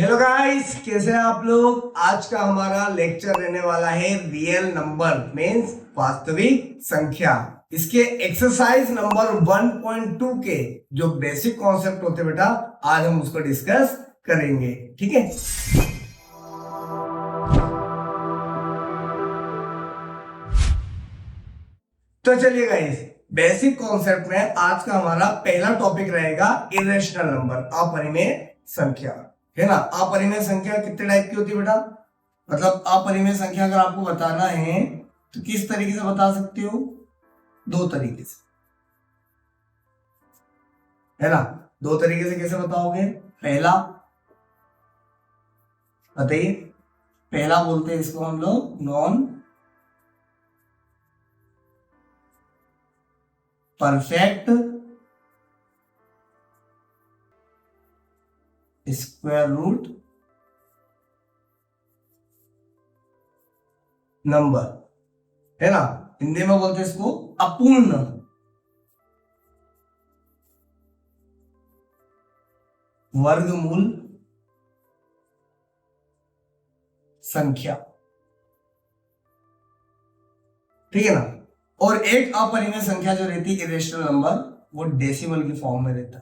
Hello guys, कैसे हैं आप लोग। आज का हमारा लेक्चर रहने वाला है रियल नंबर मीन्स वास्तविक संख्या। इसके एक्सरसाइज नंबर 1.2 के जो बेसिक कॉन्सेप्ट होते हैं बेटा, आज हम उसको डिस्कस करेंगे। ठीक है, तो चलिए गाइस, बेसिक कॉन्सेप्ट में आज का हमारा पहला टॉपिक रहेगा इरेशनल नंबर, अपरिमेय संख्या। है ना, अपरिमेय संख्या कितने टाइप की होती है बेटा। मतलब अपरिमेय संख्या अगर आपको बताना है तो किस तरीके से बता सकते हो? दो तरीके से, है ना। दो तरीके से कैसे बताओगे? पहला बताइए। पहला बोलते हैं इसको हम लोग non perfect square root number, है ना। हिंदी में बोलते हैं इसको अपूर्ण वर्गमूल संख्या। ठीक है ना। और एक अपरिमेय संख्या जो रहती है इरेशनल नंबर, वो डेसिमल की फॉर्म में रहता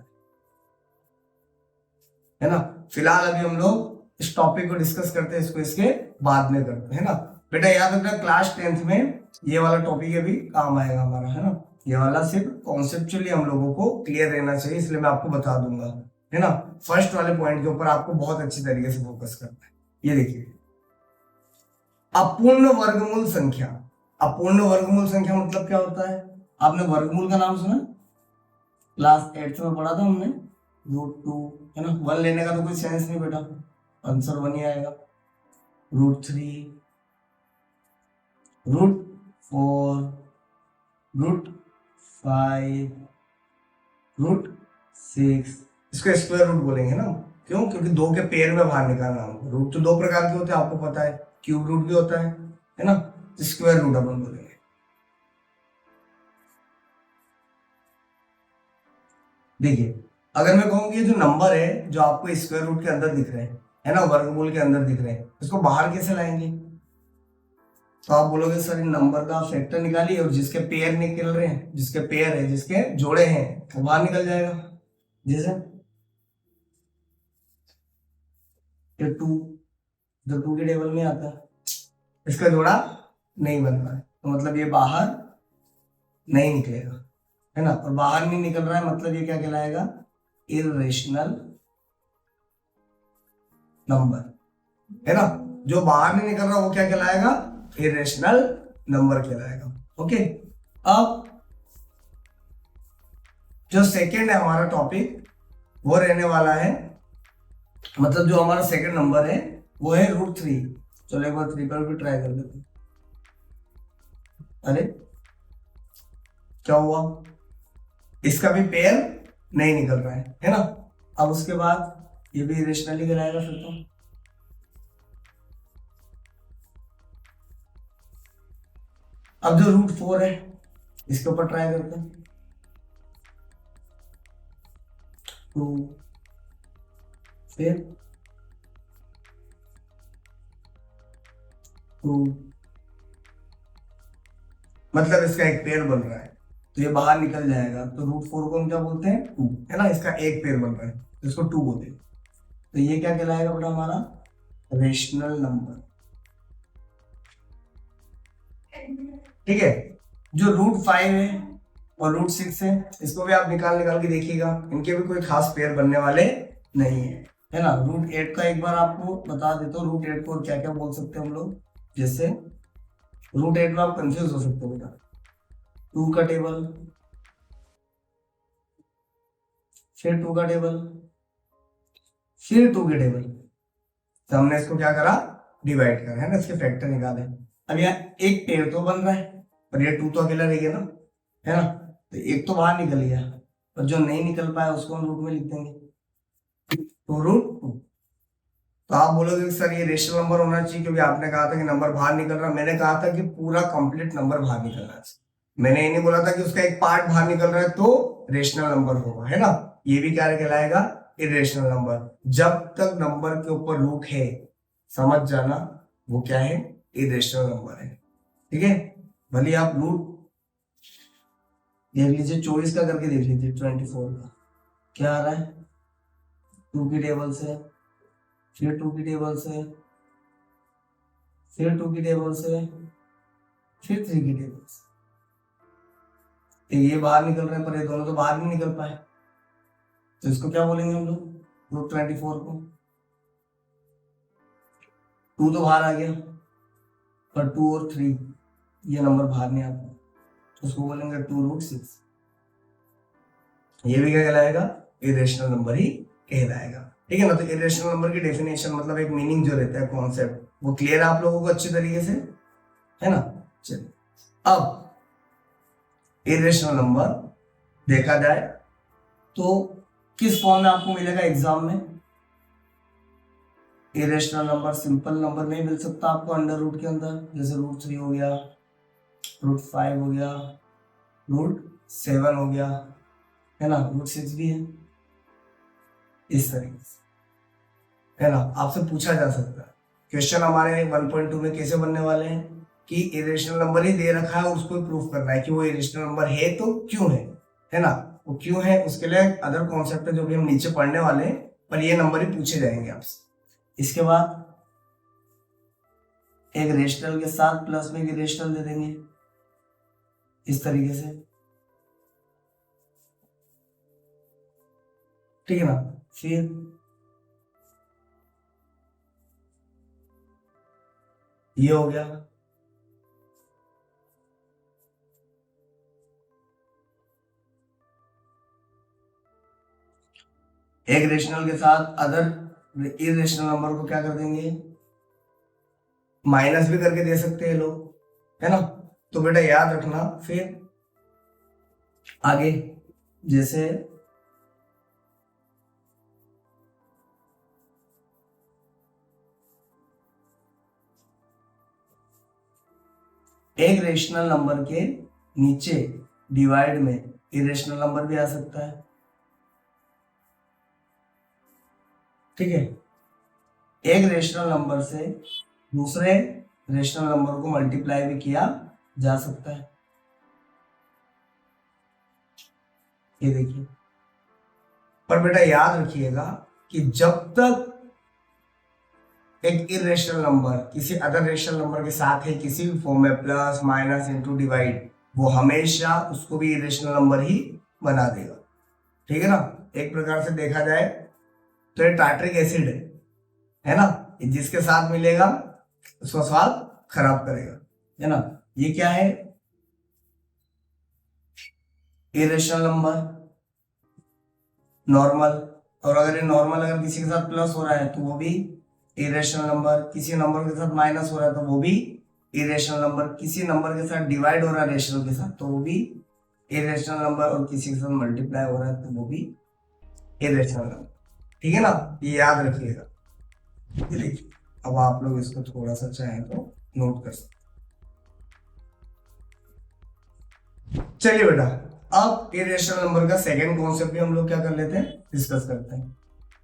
है ना। फिलहाल अभी हम लोग इस टॉपिक को डिस्कस करते हैं, इसको इसके बाद में करते हैं, है ना। बेटा याद रखना, क्लास 10th में ये वाला टॉपिक अभी काम आएगा हमारा, है ना। ये वाला सिर्फ कॉन्सेप्चुअली हम लोगों को क्लियर रहना चाहिए, इसलिए मैं आपको बता दूंगा, है ना। फर्स्ट वाले पॉइंट के ऊपर आपको बहुत अच्छी तरीके से फोकस करना है। ये देखिए, अपूर्ण वर्गमूल संख्या। अपूर्ण वर्गमूल संख्या मतलब क्या होता है? आपने वर्गमूल का नाम सुना? क्लास 8th में पढ़ा था हमने, √2, है ना। 1 लेने का तो कोई सेंस नहीं बेटा, आंसर 1 ही आएगा। √3, √4, √5, √6, इसको स्क्वायर रूट बोलेंगे ना। क्यों? क्योंकि दो के पेयर में बाहर निकालना होगा। रूट तो दो प्रकार के होते हैं, आपको पता है। क्यूब रूट भी होता है ना। स्क्वायर रूट अपन बोलेंगे। देखिए, अगर मैं कहूँ कि ये जो नंबर है जो आपको स्क्वायर रूट के अंदर दिख रहे हैं, है ना, वर्गमूल के अंदर दिख रहे हैं, इसको बाहर कैसे लाएंगे? तो आप बोलोगे सर इन नंबर का फैक्टर निकालिए और जिसके पेयर निकल रहे हैं, जिसके पेयर है, जिसके जोड़े हैं, वो बाहर निकल जाएगा। जैसे ये 2 जो 2 के टेबल में आता है, इसका जोड़ा नहीं बन रहा है, तो मतलब ये बाहर नहीं निकलेगा, है ना। और बाहर नहीं निकल रहा है मतलब ये क्या कहलाएगा? इरेशनल नंबर, है ना। जो बाहर नहीं निकल रहा वो क्या कहलाएगा? इरेशनल नंबर कहलाएगा। ओके, अब जो सेकंड है हमारा टॉपिक, वो रहने वाला है, मतलब जो हमारा सेकंड नंबर है वो है √3। चलो एक बार 3 पर भी ट्राई कर लेते हैं। अरे क्या हुआ? इसका भी पेयर नहीं निकल रहा है ना। अब उसके बाद ये भी इरेशनली कहलाएगा फिर तो। अब जो √4 है, इसके ऊपर ट्राई करते हैं। 2 फिर 2, मतलब इसका एक पेयर बन रहा है, तो ये बाहर निकल जाएगा। तो √4 को हम क्या बोलते हैं? 2, है ना। इसका एक पेयर बन रहा है तो इसको 2 बोलते हैं। तो ये क्या कहलाएगा बेटा? हमारा रेशनल नंबर। ठीक है। जो √5 है और √6 है, इसको भी आप निकाल के देखिएगा, इनके भी कोई खास पेयर बनने वाले नहीं है ना। √8 का एक बार आपको बता देता हूँ, √8 को क्या क्या बोल सकते हैं हम लोग। जैसे √8 में आप कंफ्यूज हो सकते हो बेटा, 2 का टेबल, फिर 2 का टेबल, फिर 2 के टेबल। तो हमने इसको क्या करा? डिवाइड करा, है ना, इसके फैक्टर निकाले। अब यहाँ एक पेयर तो बन रहा है पर ये 2 तो अकेला रह गया ना, है ना। तो एक तो बाहर निकल गया, और जो नहीं निकल पाया उसको हम रूट में लिख देंगे, तो √2। तो आप बोलोगे सर ये रेशनल नंबर होना चाहिए, क्योंकि आपने कहा था कि नंबर बाहर निकल रहा। मैंने कहा था कि पूरा कंप्लीट नंबर बाहर निकलना चाहिए। मैंने ये नहीं बोला था कि उसका एक पार्ट बाहर निकल रहा है तो रेशनल नंबर होगा, है ना। ये भी क्या कहलाएगा? Irrational number. जब तक नंबर के ऊपर रूट है समझ जाना वो क्या है, इरेशनल नंबर है। ठीक है, भले आप रूट देख लीजिए, 24 का करके देख लीजिए, 24 का क्या आ रहा है, 2 की टेबल से, फिर 2 की टेबल से, फिर 2 की टेबल से, फिर 3 की टेबल से। तो ये बाहर निकल रहे हैं पर ये दोनों तो बाहर नहीं निकल पाए, तो इसको क्या बोलेंगे हम लोग, रूट 24 को। 2 तो बाहर आ गया, पर 2 और 3 ये नंबर बाहर नहीं आता, तो उसको बोलेंगे 2√6। ये भी क्या कहलाएगा, इरेशनल नंबर ही कहलाएगा। ठीक है ना। तो इरेशनल नंबर की डेफिनेशन मतलब एक मीनिंग जो रहता है, कॉन्सेप्ट, वो क्लियर है आप लोगों को अच्छी तरीके से, है ना। चलिए अब इरेशनल नंबर देखा जाए तो किस फॉर्म में आपको मिलेगा एग्जाम में। इरेशनल नंबर सिंपल नंबर में ही मिल सकता है आपको अंडर रूट के अंदर, जैसे √3 हो गया, √5 हो गया, √7 हो गया, है ना, √6 भी है, इस तरीके से, है ना। आपसे पूछा जा सकता है क्वेश्चन हमारे 1.2 में कैसे बनने वाले हैं कि इरेशनल नंबर ही दे रखा है, उसको प्रूफ करना है कि वो इरेशनल नंबर है तो क्यों है ना। वो क्यों है उसके लिए अदर कॉन्सेप्ट है जो भी हम नीचे पढ़ने वाले हैं, पर ये नंबर ही पूछे जाएंगे आपसे। इसके बाद एक रेशनल के साथ प्लस में एक रेशनल दे देंगे इस तरीके से, ठीक है ना। फिर ये हो गया, एक रेशनल के साथ अदर इरेशनल नंबर को क्या कर देंगे, माइनस भी करके दे सकते हैं लोग, है ना। तो बेटा याद रखना, फिर आगे जैसे एक रेशनल नंबर के नीचे डिवाइड में इरेशनल नंबर भी आ सकता है, ठीक है। एक रेशनल नंबर से दूसरे रेशनल नंबर को मल्टीप्लाई भी किया जा सकता है, ये देखिए। पर बेटा याद रखिएगा कि जब तक एक इरेशनल नंबर किसी अदर रेशनल नंबर के साथ है किसी भी फॉर्म में, प्लस माइनस इंटू डिवाइड, वो हमेशा उसको भी इरेशनल नंबर ही बना देगा, ठीक है ना। एक प्रकार से देखा जाए तो ये टार्ट्रिक एसिड है ना, जिसके साथ मिलेगा उसका स्वाद खराब करेगा, है ना। ये क्या है, इरेशनल नंबर नॉर्मल, और अगर ये नॉर्मल अगर किसी के साथ प्लस हो रहा है तो वो भी इरेशनल नंबर, किसी नंबर के साथ माइनस हो रहा है तो वो भी इरेशनल नंबर, किसी नंबर के साथ डिवाइड हो रहा है रेशनल के साथ तो वो भी इरेशनल नंबर, और किसी के साथ मल्टीप्लाई हो रहा है तो वो भी इरेशनल नंबर, ठीक है ना। ये याद रखिएगा। ये देखिए, अब आप लोग इसको थोड़ा सा चाहें तो नोट कर सकते। चलिए बेटा, अब इरेशनल नंबर का सेकंड कॉन्सेप्ट भी हम लोग क्या कर लेते हैं, डिस्कस करते हैं।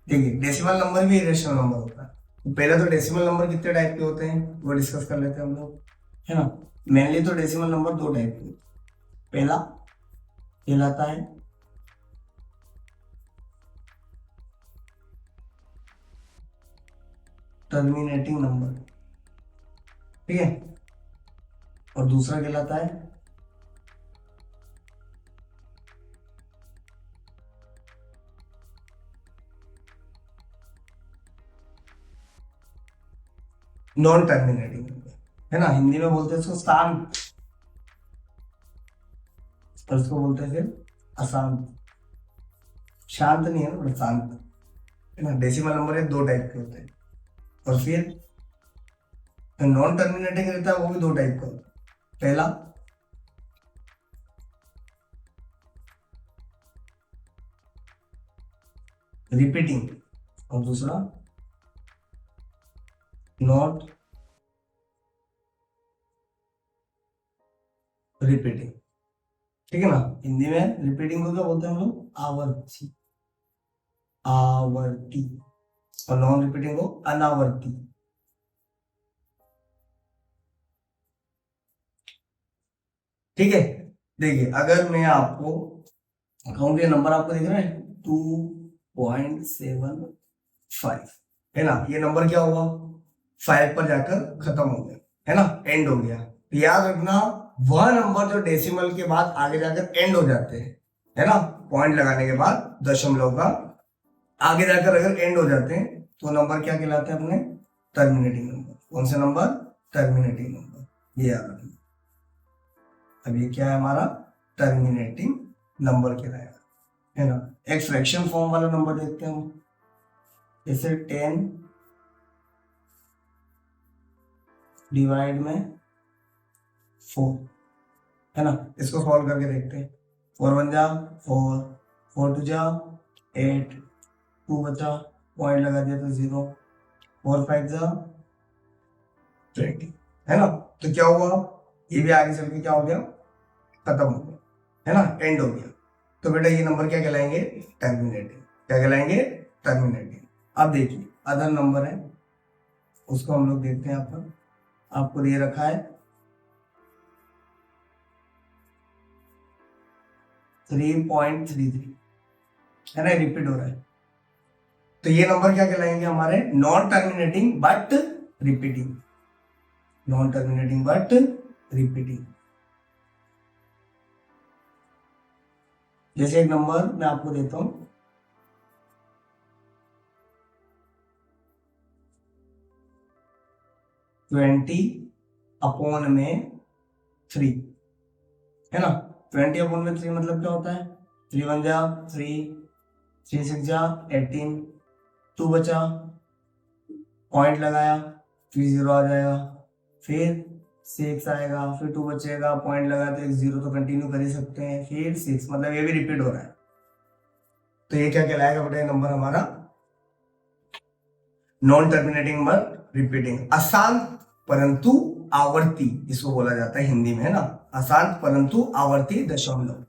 देखिए डेसिमल नंबर भी इरेशनल नंबर होता है, तो पहले तो डेसिमल नंबर कितने टाइप के होते हैं वो डिस्कस कर लेते हैं हम लोग, है ना। मेनली तो डेसिमल नंबर 2 टाइप के होते हैं। पहला कहलाता है टर्मिनेटिंग नंबर, ठीक है, और दूसरा कहलाता है नॉन टर्मिनेटिंग नंबर, है ना। हिंदी में बोलते हैं इसको शांत, और इसको बोलते हैं फिर अशांत। शांत नहीं है ना, शांत, है ना। डेसिमल नंबर है 2 टाइप के होते हैं, और फिर नॉन टर्मिनेटिंग रहता है वो भी 2 टाइप का होता है। पहला रिपीटिंग, और दूसरा नॉट रिपीटिंग, ठीक है ना। हिंदी में रिपीटिंग को क्या बोलते हैं हम लोग, आवर्ती, आवर्ती, और नॉन रिपीटिंग हो अनावर्ती। ठीक है, देखिए अगर मैं आपको कहूंगे नंबर आपको दिख रहा है 2.75 है ना, ये नंबर क्या हुआ 5 पर जाकर खत्म हो गया है ना, एंड हो गया। तो याद रखना वह नंबर जो डेसिमल के बाद आगे जाकर एंड हो जाते हैं है ना, पॉइंट लगाने के बाद दशमलव का आगे जाकर अगर एंड हो जाते हैं तो नंबर क्या कहलाते हैं अपने, टर्मिनेटिंग नंबर। कौन से नंबर, टर्मिनेटिंग नंबर, ये याद रखना। अब ये क्या है हमारा, टर्मिनेटिंग नंबर कहलाएगा है ना। एक फ्रैक्शन फॉर्म वाला नंबर देखते हैं हम, जैसे 10 डिवाइड में 4 है ना, इसको सॉल्व करके देखते हैं। 4 1 जा 4, 4 2 जा 8, 2 बचा, पॉइंट लगा दिया तो 0, 4 5 जा 20 है ना। तो क्या हुआ, ये भी आगे चल के क्या हो गया, खत्म हो गया है ना, एंड हो गया। तो बेटा ये नंबर क्या कहलाएंगे, टर्मिनेटिंग। क्या कहलाएंगे, टर्मिनेटिंग। अब देखिए अदर नंबर है, उसको हम लोग देखते हैं। यहाँ पर आपको दे रखा है 3.33 है ना, रिपीट हो रहा है। तो ये नंबर क्या कहलाएंगे हमारे, non terminating but repeating, non terminating but repeating. जैसे एक नंबर मैं आपको देता हूं 20/3 है ना। 20/3 मतलब क्या होता है, 3 1 जा 3, 3 6 जा 18, 2 बचा, पॉइंट लगाया, फिर 0 आ जाएगा, फिर 6 आएगा, फिर 2 बचेगा, पॉइंट लगा तो एक 0 तो कंटिन्यू कर ही सकते हैं, फिर 6, मतलब ये भी रिपीट हो रहा है। तो ये क्या कहलाएगा बेटा, नंबर हमारा नॉन टर्मिनेटिंग बट रिपीटिंग, अशांत परंतु आवर्ती इसको बोला जाता है हिंदी में है ना, अशांत परंतु आवर्ती दशमलव।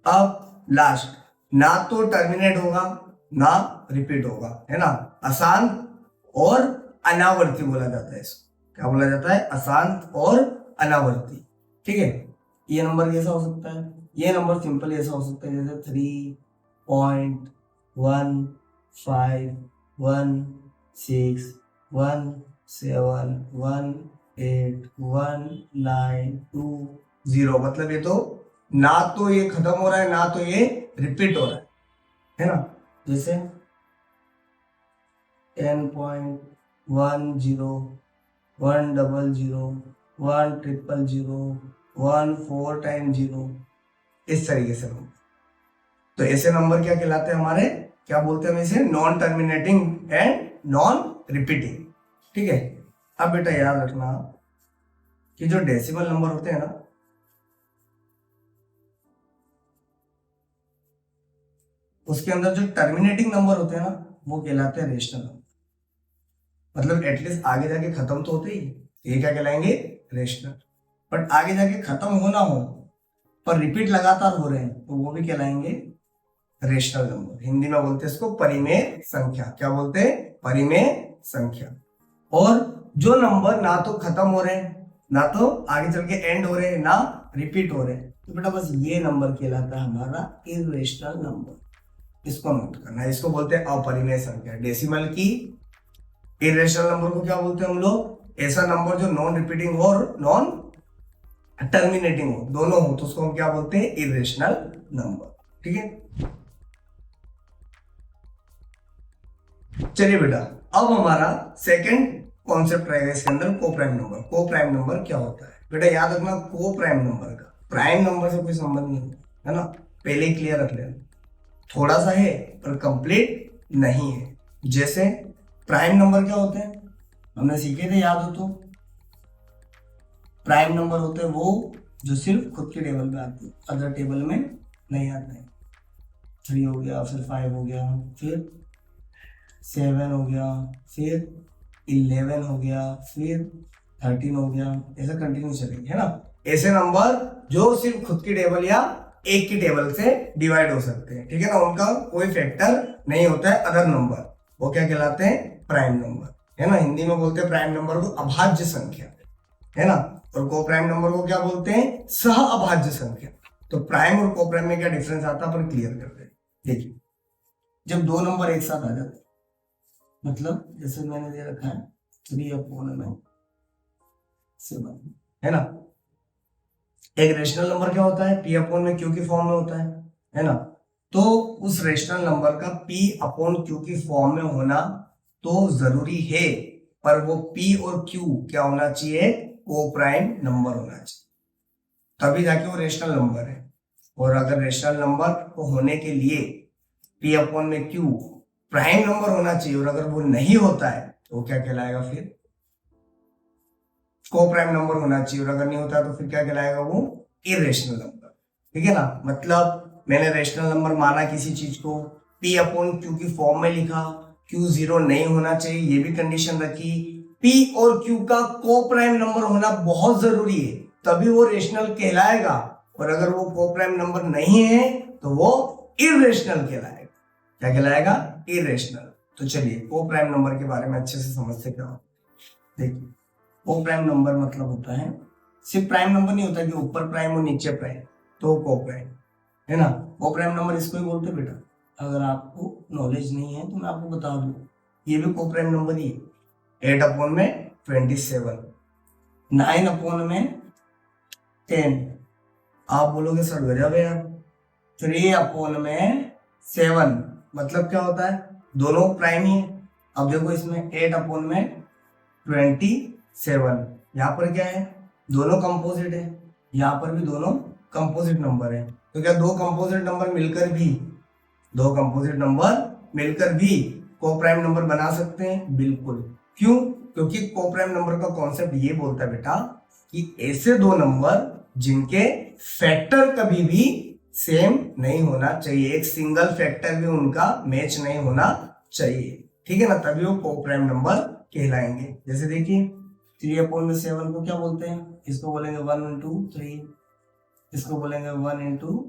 अब लास्ट, ना तो टर्मिनेट होगा ना रिपीट होगा है ना, अशांत और अनावर्ती बोला जाता है इसको। क्या बोला जाता है, अशांत और अनावर्ती। ठीक है, ये नंबर कैसा हो सकता है, ये नंबर सिंपल ऐसा हो सकता है जैसे 3.151617181920, मतलब ये तो ना तो ये खत्म हो रहा है ना तो ये रिपीट हो रहा है ना। जैसे 10.10100100014 इस तरीके से नंबर। तो ऐसे नंबर क्या कहलाते हैं हमारे, क्या बोलते हैं हम इसे, non terminating and non repeating. ठीक है, अब बेटा याद रखना कि जो डेसिमल नंबर होते हैं ना, उसके अंदर जो टर्मिनेटिंग नंबर होते हैं ना वो कहलाते हैं रेशनल नंबर, मतलब एटलीस्ट आगे जाके खत्म तो होते ही, ये क्या कहलाएंगे, रेशनल। बट आगे जाके खत्म होना हो पर रिपीट लगातार हो रहे हैं तो वो भी कहलाएंगे रेशनल नंबर। हिंदी में बोलते हैं इसको परिमेय संख्या। क्या बोलते हैं, परिमेय संख्या। और जो नंबर ना तो खत्म हो रहे हैं ना तो आगे चल के एंड हो रहे हैं ना रिपीट हो रहे हैं, तो बेटा बस ये नंबर कहलाता है हमारा इरेशनल नंबर। इसको नोट करना है, इसको बोलते हैं अपरिमेय संख्या। डेसिमल की इरेशनल नंबर को क्या बोलते हैं हम लोग, ऐसा नंबर जो नॉन रिपीटिंग हो और नॉन टर्मिनेटिंग हो, दोनों हो, तो उसको हम क्या बोलते हैं, इरेशनल नंबर। ठीक है, चलिए बेटा अब हमारा सेकंड कॉन्सेप्ट रहेगा इसके अंदर, को प्राइम नंबर। को प्राइम नंबर क्या होता है बेटा, याद रखना को प्राइम नंबर का प्राइम नंबर से कोई संबंध नहीं है ना, पहले ही क्लियर रख लेना। थोड़ा सा है पर कंप्लीट नहीं है। जैसे प्राइम नंबर क्या होते हैं, हमने सीखे थे, याद हो तो, प्राइम नंबर होते हैं वो जो सिर्फ खुद के टेबल में आते हैं, अदर टेबल में नहीं आते हैं। 3 हो गया, फिर 5 हो गया, फिर 7 हो गया, फिर 11 हो गया, फिर 13 हो गया, ऐसा कंटिन्यू चलेंगे है ना। ऐसे नंबर जो सिर्फ खुद की टेबल या एक की टेबल से डिवाइड हो सकते हैं, ठीक है ना, उनका कोई फैक्टर नहीं होता है अदर नंबर, वो क्या कहलाते हैं? प्राइम नंबर, है ना। हिंदी में बोलते हैं प्राइम नंबर को अभाज्य संख्या, है ना। और को प्राइम नंबर को क्या बोलते हैं? सह अभाज्य संख्या। तो प्राइम और को प्राइम में क्या डिफरेंस आता है अपन क्लियर करते हैं। देखिए, जब दो नंबर एक साथ आ जाते हैं, मतलब जैसे मैंने दे रखा है 3/7, है ना। एक रेशनल नंबर क्या होता है? P/Q की फॉर्म में होता है ना। तो उस रेशनल नंबर का P/Q की फॉर्म में होना तो जरूरी है, पर वो P और Q क्या होना चाहिए? को प्राइम नंबर होना चाहिए, तभी जाके वो रेशनल नंबर है। और अगर रेशनल नंबर को होने के लिए P/Q प्राइम नंबर होना चाहिए, और अगर वो नहीं होता है तो वो क्या कहलाएगा? फिर को प्राइम नंबर होना चाहिए, और अगर नहीं होता तो फिर क्या कहलाएगा? वो इरेशनल नंबर। ठीक है ना। मतलब मैंने रेशनल नंबर माना किसी चीज को, P/Q की फॉर्म में लिखा, Q 0 नहीं होना चाहिए, ये भी कंडीशन रखी। P और Q का को प्राइम नंबर होना बहुत जरूरी है, तभी वो रेशनल कहलाएगा। और अगर वो को प्राइम नंबर नहीं है तो वो इरेशनल कहलाएगा। क्या कहलाएगा? इरेशनल। तो चलिए को प्राइम नंबर के बारे में अच्छे से समझते क्या हो। देखिए, को प्राइम नंबर मतलब होता है, सिर्फ प्राइम नंबर नहीं होता कि ऊपर प्राइम और नीचे प्राइम, तो को प्राइम, है ना। को प्राइम नंबर इसको ही बोलते बेटा। अगर आपको नॉलेज नहीं है तो मैं आपको बता दूं, ये भी को प्राइम नंबर ही है। 8/27, 9/10। आप बोलोगे सर गजब है यार। 3/7 मतलब क्या होता है? दोनों प्राइम ही है। अब देखो इसमें 8/27, यहाँ पर क्या है? दोनों कंपोजिट है, यहाँ पर भी दोनों कंपोजिट नंबर है। तो क्या दो कंपोजिट नंबर मिलकर भी को प्राइम नंबर बना सकते हैं? बिल्कुल। क्यों? क्योंकि को प्राइम नंबर का कॉन्सेप्ट ये बोलता है बेटा कि ऐसे दो नंबर जिनके फैक्टर कभी भी सेम नहीं होना चाहिए, एक सिंगल फैक्टर भी उनका मैच नहीं होना चाहिए। ठीक है ना, तभी वो को प्राइम नंबर कहलाएंगे। जैसे देखिए 3/7 को क्या बोलते हैं? इसको बोलेंगे 1 into 3, इसको बोलेंगे 1 into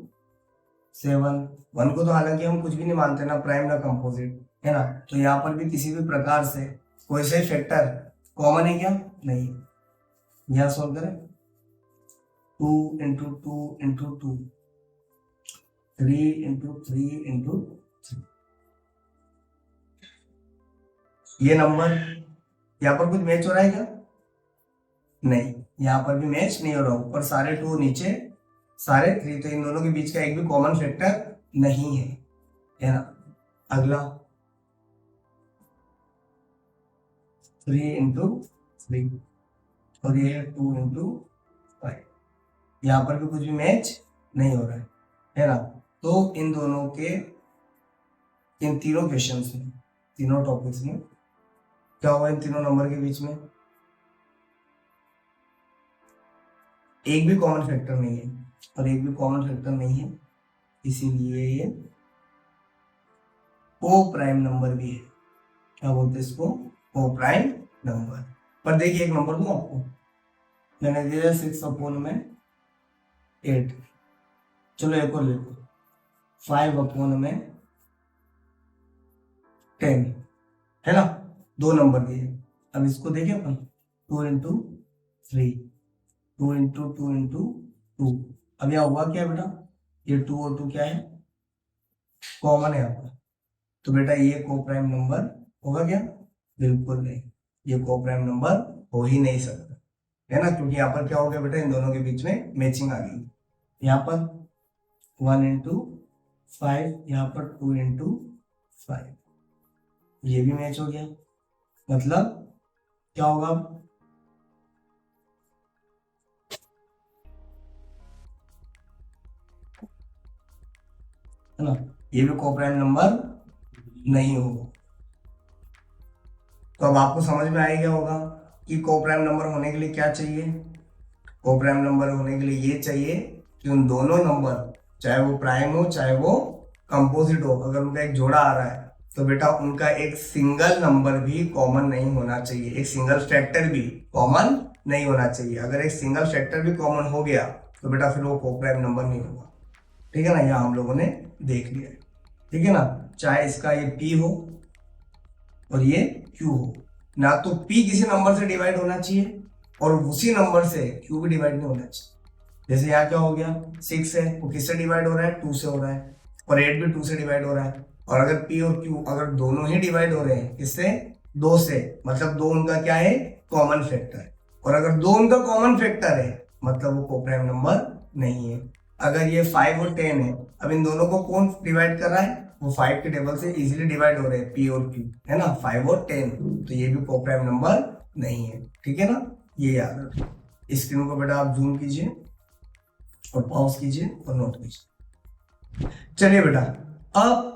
7। 1 को तो हालांकि हम कुछ भी नहीं मानते ना, प्राइम ना कंपोजिट, है ना। तो यहाँ पर भी किसी भी प्रकार से कोई से फैक्टर कॉमन है क्या? नहीं। यहाँ सोल्व करें 2 into 2 into 2, 3 into 3 into 3। ये नंबर यहाँ पर कुछ मैच हो रहा है क्या? नहीं, यहाँ पर भी मैच नहीं हो रहा। ऊपर सारे 2, नीचे सारे 3, तो इन दोनों के बीच का एक भी कॉमन फैक्टर नहीं है ना। अगला 3 into 3 और ये 2 into 5, यहाँ पर भी कुछ भी मैच नहीं हो रहा है ना। तो इन दोनों के, इन तीनों क्वेश्चंस में, तीनों टॉपिक्स में क्या हुआ? इन तीनों नंबर के बीच में एक भी कॉमन फैक्टर नहीं है, और एक भी कॉमन फैक्टर नहीं है, इसीलिए ये को प्राइम नंबर भी है। क्या बोलते हैं इसको? को प्राइम नंबर। पर देखिए एक नंबर दूं आपको, मैंने दिया 6/8। चलो एक और लेते 5/10, है ना। दो नंबर दिए। अब इसको देखें अपन 2 into 3, 2 into 2 into 2। अब यहाँ हुआ क्या बेटा? ये 2 और 2 क्या है? कॉमन है यहाँ पर। तो बेटा ये को प्राइम नंबर होगा क्या? बिल्कुल नहीं, ये को प्राइम नंबर हो ही नहीं सकता, है ना। क्योंकि यहाँ पर क्या हो गया बेटा? इन दोनों के बीच में मैचिंग आ गई। यहाँ पर 1 into 5, यहाँ पर 2 into 5, ये भी मैच हो गया। मतलब क्या होगा? है ना, ये भी को प्राइम नंबर नहीं होगा। तो अब आपको समझ में आ गया होगा कि को प्राइम नंबर होने के लिए क्या चाहिए। को प्राइम नंबर होने के लिए ये चाहिए कि उन दोनों नंबर, चाहे वो प्राइम हो चाहे वो कंपोजिट हो, अगर उनका एक जोड़ा आ रहा है तो बेटा उनका एक सिंगल नंबर भी कॉमन नहीं होना चाहिए, एक सिंगल फैक्टर भी कॉमन नहीं होना चाहिए। अगर एक सिंगल फैक्टर भी कॉमन हो गया तो बेटा फिर वो को प्राइम नंबर नहीं होगा। ठीक है ना, यह हम लोगों ने देख लिया। ठीक है ना। चाहे इसका ये p हो और ये q हो, ना तो p किसी नंबर से डिवाइड होना चाहिए और उसी नंबर से q भी डिवाइड नहीं होना चाहिए। जैसे यहाँ क्या हो गया, 6 है, वो किससे डिवाइड हो रहा है, 2 से हो रहा है, और 8 भी 2 से डिवाइड हो रहा है। और अगर p और q अगर दोनों ही डिवाइड हो रहे हैं किससे, 2 से, मतलब 2 उनका क्या है, कॉमन फैक्टर। और अगर 2 उनका कॉमन फैक्टर है मतलब वो कोप्राइम नंबर नहीं है। अगर ये 5 और 10 है, अब इन दोनों को कौन डिवाइड कर रहा है, वो 5 के टेबल से इजीली डिवाइड हो रहे हैं p और q, है ना, 5 और 10, तो ये भी कोप्राइम नंबर नहीं है। ठीक है ना, ये याद रखो। स्क्रीन को बेटा आप जूम कीजिए और पॉज कीजिए और नोट कीजिए। चलिए बेटा, अब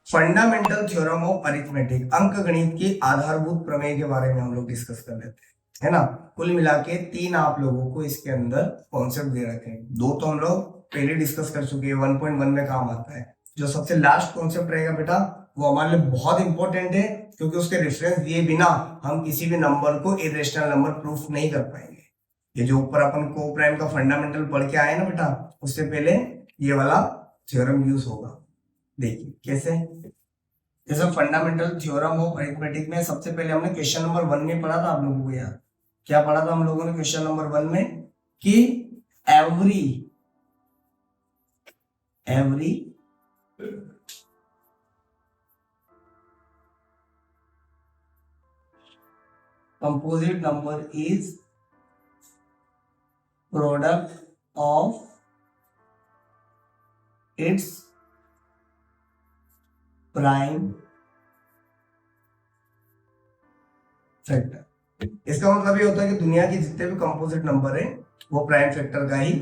फंडामेंटल थ्योरम ऑफ अरिथमेटिक, अंकगणित की आधारभूत प्रमेय के बारे में हम लोग डिस्कस कर लेते हैं, है ना। कुल मिला के 3 आप लोगों को इसके अंदर कॉन्सेप्ट दे रखे हैं। 2 तो हम लोग पहले डिस्कस कर चुके हैं, 1.1 में काम आता है। जो सबसे लास्ट कॉन्सेप्ट रहेगा बेटा वो हमारे लिए बहुत इंपॉर्टेंट है, क्योंकि उसके रेफरेंस दिए बिना हम किसी भी नंबर को इरेशनल नंबर प्रूफ नहीं कर पाएंगे। ये जो ऊपर अपन को प्राइम का फंडामेंटल पढ़ के आए ना बेटा, उससे पहले ये वाला थ्योरम यूज होगा। देखिए कैसे, जैसे फंडामेंटल थ्योरम ऑफ अरिथमेटिक में सबसे पहले हमने क्वेश्चन नंबर 1 में पढ़ा था। आप लोगों को याद, क्या पढ़ा था हम लोगों ने क्वेश्चन नंबर 1 में, कि every composite number is product of its prime factor. इसका मतलब ये होता है कि दुनिया के जितने भी कंपोजिट नंबर है वो प्राइम फैक्टर का ही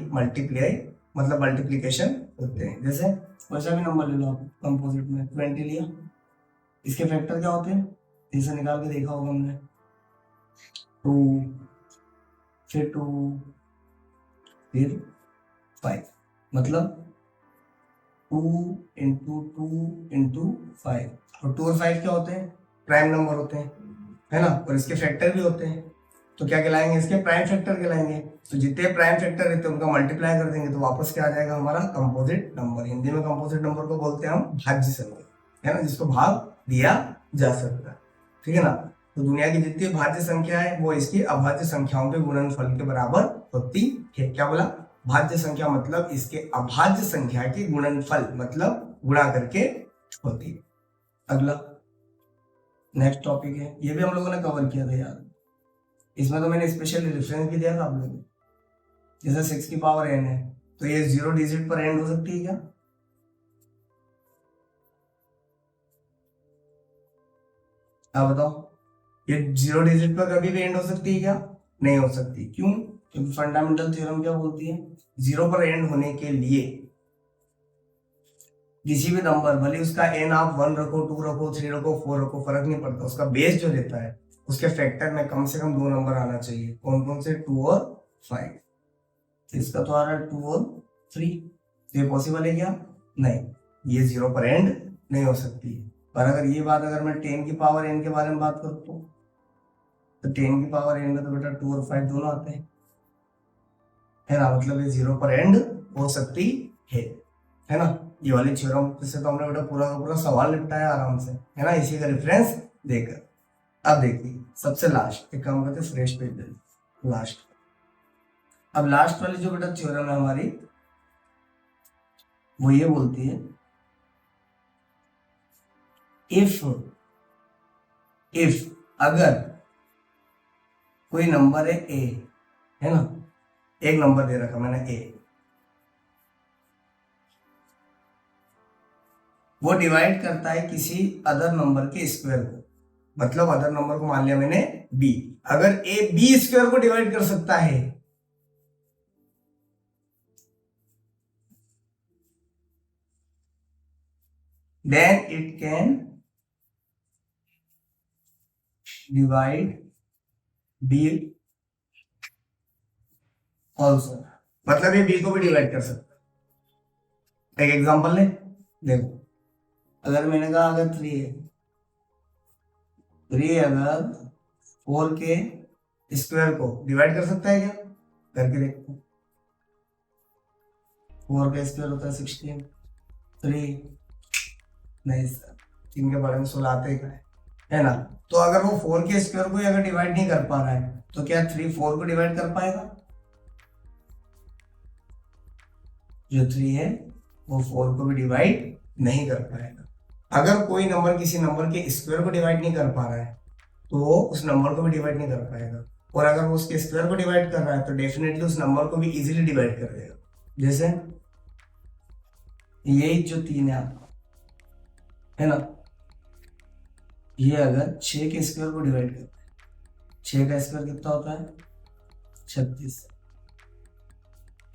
मल्टीप्लिकेशन होते हैं। जैसे वैसा भी नंबर ले लो आप, कंपोजिट में 20 लिया, इसके फैक्टर क्या होते हैं, इसे निकाल के देखा होगा हमने, 2 फिर 2 फिर 5, मतलब 2 इंटू 2 इंटू 5, और 2 और 5 क्या होते हैं, प्राइम नंबर होते हैं, है ना, और इसके फैक्टर भी होते हैं। तो क्या कहलाएंगे, इसके प्राइम फैक्टर कहलाएंगे। तो जितने प्राइम फैक्टर रहते हैं उनका मल्टीप्लाई कर देंगे तो वापस क्या आ जाएगा हमारा, कंपोजिट नंबर। हिंदी में कंपोजिट नंबर को बोलते हैं हम भाज्य संख्या, है ना, जिसको भाग दिया जा सकता है। ठीक है ना, तो दुनिया की जितनी भाज्य संख्या है वो इसकी अभाज्य संख्याओं के गुणनफल के बराबर होती है। क्या बोला, भाज्य संख्या मतलब इसके अभाज्य संख्या के गुणनफल, मतलब गुणा करके होती है। अगला नेक्स्ट टॉपिक है, ये भी हम लोगों ने कवर किया था यार, इसमें तो मैंने स्पेशली रेफरेंस भी दिया था आप लोगों को। जैसे 6 की पावर n है तो ये 0 डिजिट पर एंड हो सकती है क्या, आप बताओ, ये 0 डिजिट पर कभी भी एंड हो सकती है क्या, नहीं हो सकती। क्यों, क्योंकि फंडामेंटल थ्योरम क्या बोलती है, 0 पर एंड होने के लिए किसी भी नंबर, भले उसका n आप 1 रखो, 2 रखो, 3 रखो, 4 रखो, फर्क नहीं पड़ता, उसका बेस जो रहता है उसके फैक्टर में कम से कम 2 नंबर आना चाहिए। कौन कौन से, 2 और 5। इसका तो आ रहा है 2 और 3, तो ये पॉसिबल है क्या, नहीं, ये 0 पर एंड नहीं हो सकती। पर अगर ये बात, अगर मैं 10 की पावर n के बारे में बात करूँ तो 10 की पावर n में तो बेटा 2 और 5 दोनों आते हैं, है ना, मतलब ये 0 पर एंड हो सकती है ना। ये वाली थ्योरम से तो हमने बेटा पूरा का पूरा सवाल निपटाया आराम से, है ना, इसी का रेफरेंस देकर। अब देखिए सबसे लास्ट, एक काम करते हैं फ्रेश पेज दे, लास्ट। अब लास्ट वाली जो बेटा थ्योरम है हमारी, वो ये बोलती है, इफ अगर कोई नंबर है a, है ना, एक नंबर दे रखा मैंने a, वो डिवाइड करता है किसी अदर नंबर के स्क्वायर को, मतलब अदर नंबर को मान लिया मैंने b, अगर a b स्क्वायर को डिवाइड कर सकता है then it can divide b also, मतलब ये b को भी डिवाइड कर सकता है। एक एग्जांपल ले, देखो, अगर मैंने कहा अगर 3 है, 3 अगर 4 के स्क्वायर को डिवाइड कर सकता है क्या, करके देखते हैं। 4 का स्क्वायर होता है 16, 3 नहीं सर, इनके बारे में सुलाते है ना। तो अगर वो 4 के स्क्वायर को अगर डिवाइड नहीं कर पा रहा है तो क्या 3 4 को डिवाइड कर पाएगा? जो 3 है वो 4 को भी डिवाइड नहीं कर पाएगा। अगर कोई नंबर किसी नंबर के स्क्वायर को डिवाइड नहीं कर पा रहा है तो वो उस नंबर को भी डिवाइड नहीं कर पाएगा, और अगर वो उसके स्क्वायर को डिवाइड कर रहा है तो डेफिनेटली उस नंबर को भी इजीली डिवाइड कर देगा। जैसे यही जो 3 है आपका, है ना, ये अगर 6 के स्क्वायर को डिवाइड करते हैं, 6 का स्क्वायर कितना होता है? 36।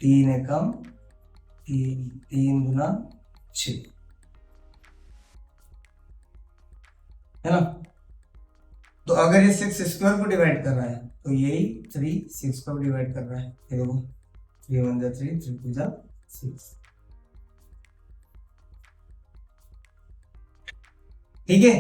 3 एकम 3, 3 गुना 6, है ना। तो अगर ये 6 स्क्वायर को डिवाइड कर रहा है तो यही 3 6 को डिवाइड कर रहा है। देखो 3 1 3, 3 2 6। ठीक है,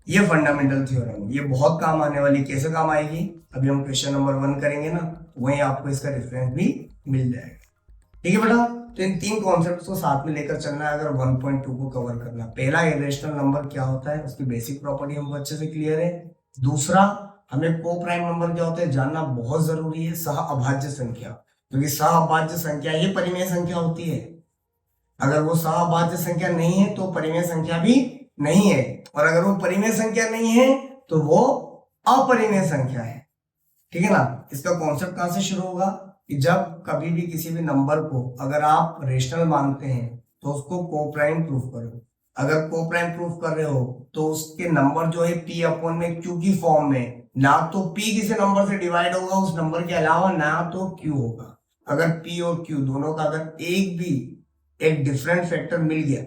ये फंडामेंटल थ्योरम, ये बहुत काम आने वाली। कैसे काम आएगी? अभी हम क्वेश्चन नंबर 1 करेंगे ना, वहीं आपको इसका रेफरेंस भी मिल जाएगा। ठीक है बेटा, तो इन 3 कॉन्सेप्ट्स को साथ में लेकर चलना है अगर 1.2 को कवर करना। पहला, इरेशनल नंबर क्या होता है, उसकी बेसिक प्रॉपर्टी हमको अच्छे से क्लियर है। दूसरा, हमें को प्राइम नंबर क्या होता है जानना बहुत जरूरी है। सह अभाज्य संख्या, क्योंकि सह अभाज्य संख्या ये परिमेय संख्या होती है। अगर वो सह अभाज्य संख्या नहीं है तो परिमेय संख्या भी नहीं है, और अगर वो परिमेय संख्या नहीं है तो वो अपरिमेय संख्या है। ठीक है ना। इसका कॉन्सेप्ट कहां से शुरू होगा कि जब कभी भी किसी भी नंबर को अगर आप रेशनल मानते हैं तो उसको को प्राइम प्रूफ करो। अगर को प्राइम प्रूफ कर रहे हो तो उसके नंबर जो है p अपॉन में q की फॉर्म में, ना तो p किसी नंबर से डिवाइड होगा उस नंबर के अलावा, ना तो q होगा। अगर p और q दोनों का अगर एक डिफरेंट फैक्टर मिल गया,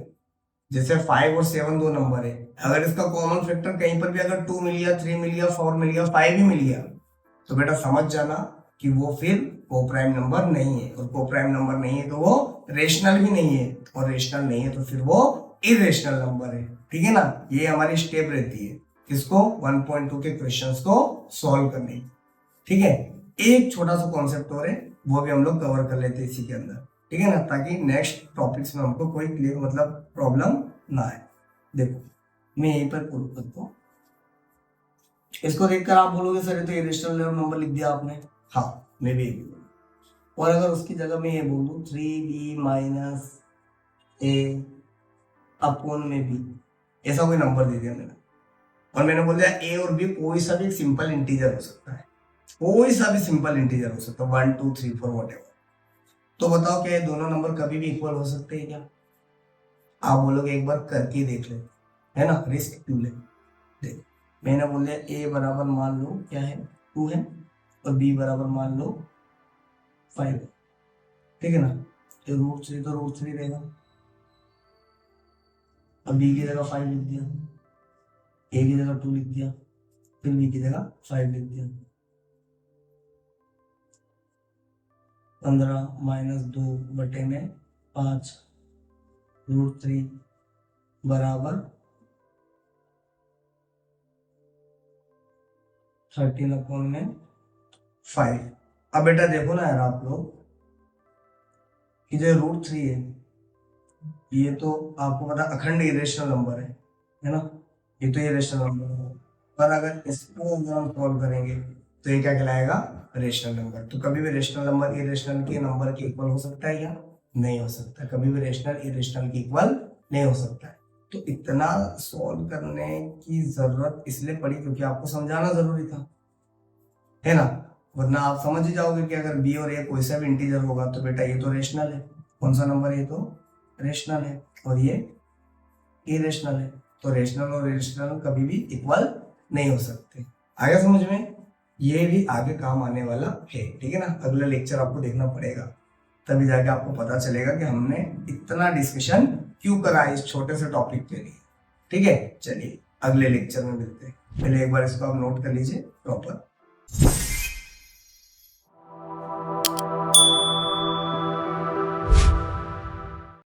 जैसे 5 और 7 दो नंबर है, अगर इसका कॉमन फैक्टर कहीं पर भी अगर 2 मिल गया, 3 मिल गया, 4 मिल गया, 5 भी मिल गया, तो बेटा समझ जाना कि वो फिर को प्राइम नंबर नहीं है। और को प्राइम नंबर नहीं है तो वो रेशनल भी नहीं है, और रेशनल नहीं है तो फिर वो इरेशनल नंबर है। ठीक है ना। ये हमारी स्टेप रहती है किसको, 1.2 के क्वेश्चंस को सॉल्व करने की। ठीक है, एक छोटा सा कॉन्सेप्ट और है, वो भी हम लोग कवर कर लेते हैं इसी के अंदर। ठीक है ना, ताकि नेक्स्ट टॉपिक्स में हमको कोई क्लियर मतलब प्रॉब्लम ना आए। देखो मैं यहीं पर प्रूव करता हूँ। इसको देखकर आप बोलोगे सर ये तो इरेशनल नंबर लिख दिया आपने। हाँ, मैं भी यही बोलूँ। और अगर उसकी जगह मैं ये बोल दूँ 3b माइनस a अपॉन में b, ऐसा कोई नंबर दे दिया मैंने, और मैंने बोल दिया a और b कोई सा भी सिंपल इंटीजर हो सकता है, कोई सा भी सिंपल इंटीजर हो सकता है, 1 2 3 4 व्हाटएवर। तो बताओ क्या ये दोनों नंबर कभी भी इक्वल हो सकते हैं क्या? आप बोलोगे एक बार करके देख ले, है ना, रिस्क क्यों ले। देख मैंने बोल दिया a बराबर मान लो क्या है 2 है, और b बराबर मान लो 5 है। ठीक है ना। तो √3 तो √3 रहेगा, अब b की जगह 5 लिख दिया, a की जगह 2 लिख दिया, फिर b की जगह 5 लिख दिया। 15 माइनस 2 बटे में 5 √3 बराबर 13 अपॉन में 5। अब बेटा देखो ना यार आप लोग कि जो √3 है ये तो आपको पता अखंड इरेशनल नंबर है ना, ये तो इरेशनल नंबर है। पर अगर इसको हम सॉल्व करेंगे तो ये क्या कहलाएगा, रेशनल नंबर। तो कभी भी रेशनल नंबर इरेशनल के नंबर के इक्वल हो सकता है क्या? नहीं हो सकता। कभी भी रेशनल इरेशनल के इक्वल नहीं हो सकता है। तो इतना सॉल्व करने की जरूरत इसलिए पड़ी क्योंकि आपको समझाना जरूरी था, है ना। वरना आप समझ ही जाओगे कि अगर b और a कोई सा भी इंटीजर होगा तो बेटा ये तो रेशनल है, कौन सा नंबर है, ये तो रेशनल है, और ये इरेशनल है। तो रेशनल और इरेशनल कभी भी इक्वल नहीं हो सकते। आगे समझ में, ये भी आगे काम आने वाला है। ठीक है ना। अगला लेक्चर आपको देखना पड़ेगा, तभी जाके आपको पता चलेगा कि हमने इतना डिस्कशन क्यों करा इस छोटे से टॉपिक के लिए। ठीक है, चलिए अगले लेक्चर में मिलते हैं। पहले एक बार इसको आप नोट कर लीजिए प्रॉपर।